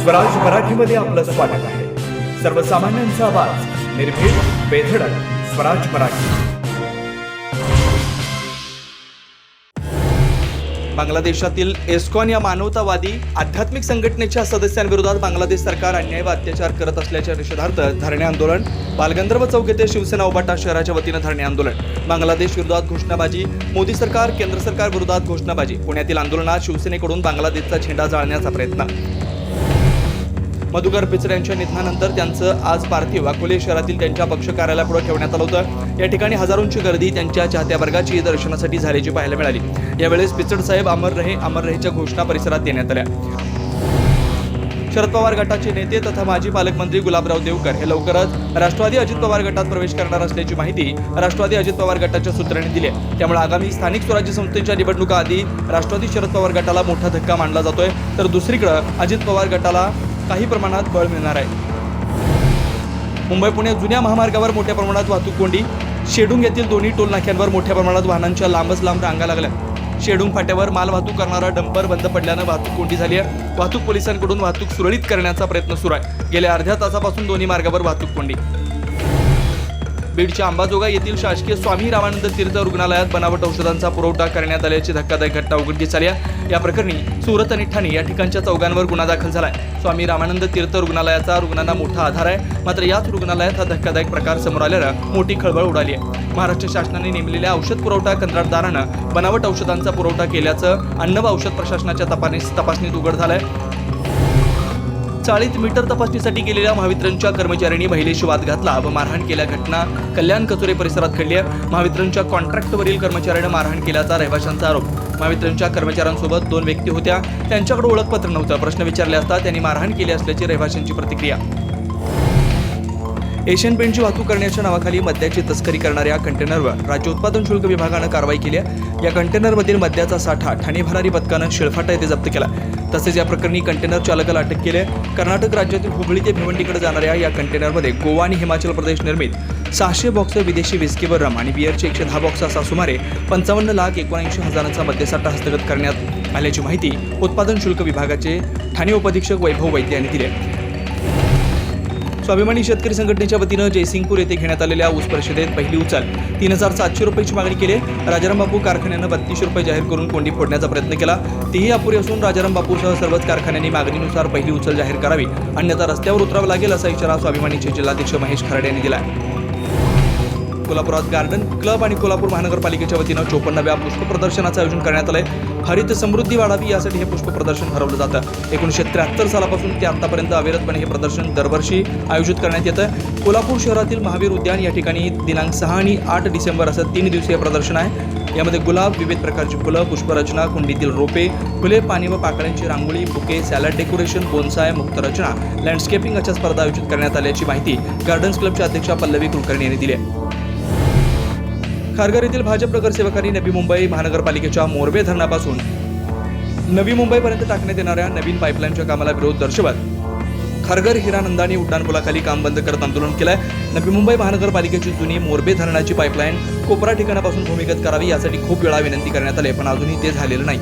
स्वराज मराठीमध्ये आपलं स्वागत आहे. सर्वसामान्यांचा आवाज, निर्भीड, बेधडक, स्वराज मराठी. बांगलादेशातील एस्कॉन या मानवतावादी आध्यात्मिक संघटनेच्या सदस्यांविरोधात बांगलादेश सरकार अन्याय व अत्याचार करत असल्याच्या निषेधार्थ धरणे आंदोलन. बालगंधर्व चौक येथे शिवसेना उभाटा शहराच्या वतीनं धरणे आंदोलन. बांगलादेश विरोधात घोषणाबाजी, मोदी सरकार केंद्र सरकार विरोधात घोषणाबाजी. पुण्यातील आंदोलनात शिवसेनेकडून बांगलादेशचा झेंडा जाळण्याचा प्रयत्न. मधुकर पिचड यांच्या निधनानंतर त्यांचं आज पार्थिव अकोले शहरातील त्यांच्या पक्ष कार्यालयापुढे ठेवण्यात आलं होतं. या ठिकाणी हजारोंची गर्दी त्यांच्या चाहत्या वर्गाची दर्शनासाठी झाल्याची पाहायला मिळाली. यावेळेस पिचड साहेब अमर रहेच्या घोषणा परिसरात देण्यात आल्या. शरद पवार गटाचे नेते तथा माजी पालकमंत्री गुलाबराव देवकर हे लवकरच राष्ट्रवादी अजित पवार गटात प्रवेश करणार असल्याची माहिती राष्ट्रवादी अजित पवार गटाच्या सूत्रांनी दिली आहे. त्यामुळे आगामी स्थानिक स्वराज्य संस्थेच्या निवडणुका आधी राष्ट्रवादी शरद पवार गटाला मोठा धक्का मानला जातोय, तर दुसरीकडे अजित पवार गटाला काही प्रमाणात बळ मिळणार आहे. मुंबई पुणे जुन्या महामार्गावर मोठ्या प्रमाणात वाहतूक कोंडी. शेडूंग येथील दोन्ही टोल नाक्यांवर मोठ्या प्रमाणात वाहनांच्या लांबच लांब रांगा लागल्या. शेडूंग फाट्यावर माल वाहतूक करणारा डंपर बंद पडल्यानं वाहतूक कोंडी झाली आहे. वाहतूक पोलिसांकडून वाहतूक सुरळीत करण्याचा प्रयत्न सुरू आहे. गेल्या अर्ध्या तासापासून दोन्ही मार्गावर वाहतूक कोंडी. बीडच्या अंबाजोगाई येथील शासकीय स्वामी रामानंद तीर्थ रुग्णालयात बनावट औषधांचा पुरवठा करण्यात आल्याची धक्कादायक घटना उघडकीस आली आहे. या प्रकरणी सुरत आणि ठाणे या ठिकाणच्या चौघांवर गुन्हा दाखल झालाय. स्वामी रामानंद तीर्थ रुग्णालयाचा रुग्णांना मोठा आधार आहे, मात्र याच रुग्णालयात हा धक्कादायक प्रकार समोर आल्यानं मोठी खळबळ उडाली आहे. महाराष्ट्र शासनाने नेमलेल्या औषध पुरवठा कंत्राटदारानं बनावट औषधांचा पुरवठा केल्याचं अन्न व औषध प्रशासनाच्या तपासणीत उघड झालंय. चाळीत मीटर तपासणीसाठी गेलेल्या महावितरणच्या कर्मचाऱ्यांनी महिलेशी वाद घातला व मारहाण केल्या घटना कल्याण कचोरे परिसरात घडली आहे. महावितरणच्या कॉन्ट्रॅक्टवरील कर्मचाऱ्याने मारहाण केल्याचा रहिवाशांचा आरोप. महावितरणच्या कर्मचाऱ्यांसोबत 2 व्यक्ती होत्या, त्यांच्याकडे ओळखपत्र नव्हतं. प्रश्न विचारले असता त्यांनी मारहाण केली असल्याची रहिवाशांची प्रतिक्रिया. एशियन पेंटची वाहतूक करण्याच्या नावाखाली मद्याची तस्करी करणाऱ्या कंटेनरवर राज्य उत्पादन शुल्क विभागानं कारवाई केली आहे. या कंटेनरमधील मद्याचा साठा ठाणे भरारी पथकानं शिळफाटा येथे जप्त केला. तसेच या प्रकरणी कंटेनर चालकाला अटक केली आहे. कर्नाटक राज्यातील हुबळी ते भिवंडीकडे जाणाऱ्या या कंटेनरमध्ये गोवा आणि हिमाचल प्रदेश निर्मित 600 बॉक्स विदेशी विस्की व रम आणि बिअरचे 110 बॉक्स असा सुमारे 55,79,000चा मद्यसाठा हस्तगत करण्यात आल्याची माहिती उत्पादन शुल्क विभागाचे ठाणे उपअधीक्षक वैभव वैद्य यांनी दिली आहे. स्वाभिमानी शेतकरी संघटनेच्या वतीनं जयसिंगपूर येथे घेण्यात आलेल्या ऊस परिषदेत पहिली उचल 3,700 रुपयाची मागणी केली. राजाराम बापू कारखान्यानं 32 रुपये जाहीर करून कोंडी फोडण्याचा प्रयत्न केला. तीही अपुरी असून राजाराम बापूसह सर्वच कारखान्यांनी मागणीनुसार पहिली उचल जाहीर करावी, अन्यथा रस्त्यावर उतरावं लागेल असा इशारा स्वाभिमानीचे जिल्हाध्यक्ष महेश खराडे यांनी दिला. कोल्हापुरात गार्डन क्लब आणि कोल्हापूर महानगरपालिकेच्या वतीनं 54व्या पुष्प प्रदर्शनाचं आयोजन करण्यात आलंय. हरित समृद्धी वाढावी यासाठी हे पुष्प प्रदर्शन भरवलं जातं. 1973 सालापासून ते आतापर्यंत अविरतपणे हे प्रदर्शन दरवर्षी आयोजित करण्यात येतं. कोल्हापूर शहरातील महावीर उद्यान या ठिकाणी दिनांक 6 आणि 8 डिसेंबर असं 3 दिवसीय प्रदर्शन आहे. यामध्ये गुलाब, विविध प्रकारची फुलं, पुष्परचना, कुंडीतील रोपे, फुले, पाणी व पाकळ्यांची रांगोळी, बुके, सॅलड डेकोरेशन, बोन्साय, मुक्तरचना, लँडस्केपिंग अशा स्पर्धा आयोजित करण्यात आल्याची माहिती गार्डन्स क्लबच्या अध्यक्षा पल्लवी कुलकर्णी यांनी दिली आहे. खारघर येथील भाजप नगरसेवकांनी नवी मुंबई महानगरपालिकेच्या मोरबे धरणापासून नवी मुंबईपर्यंत टाकण्यात येणाऱ्या नवीन पाईपलाईनच्या कामाला विरोध दर्शवत खारघर हिरानंदानी उड्डाणपुलाखाली काम बंद करत आंदोलन केलंय. नवी मुंबई महानगरपालिकेची जुनी मोरबे धरणाची पाईपलाईन कोपरा ठिकाणापासून भूमिगत करावी यासाठी खूप वेळा विनंती करण्यात आली, पण अजूनही ते झालेलं नाही.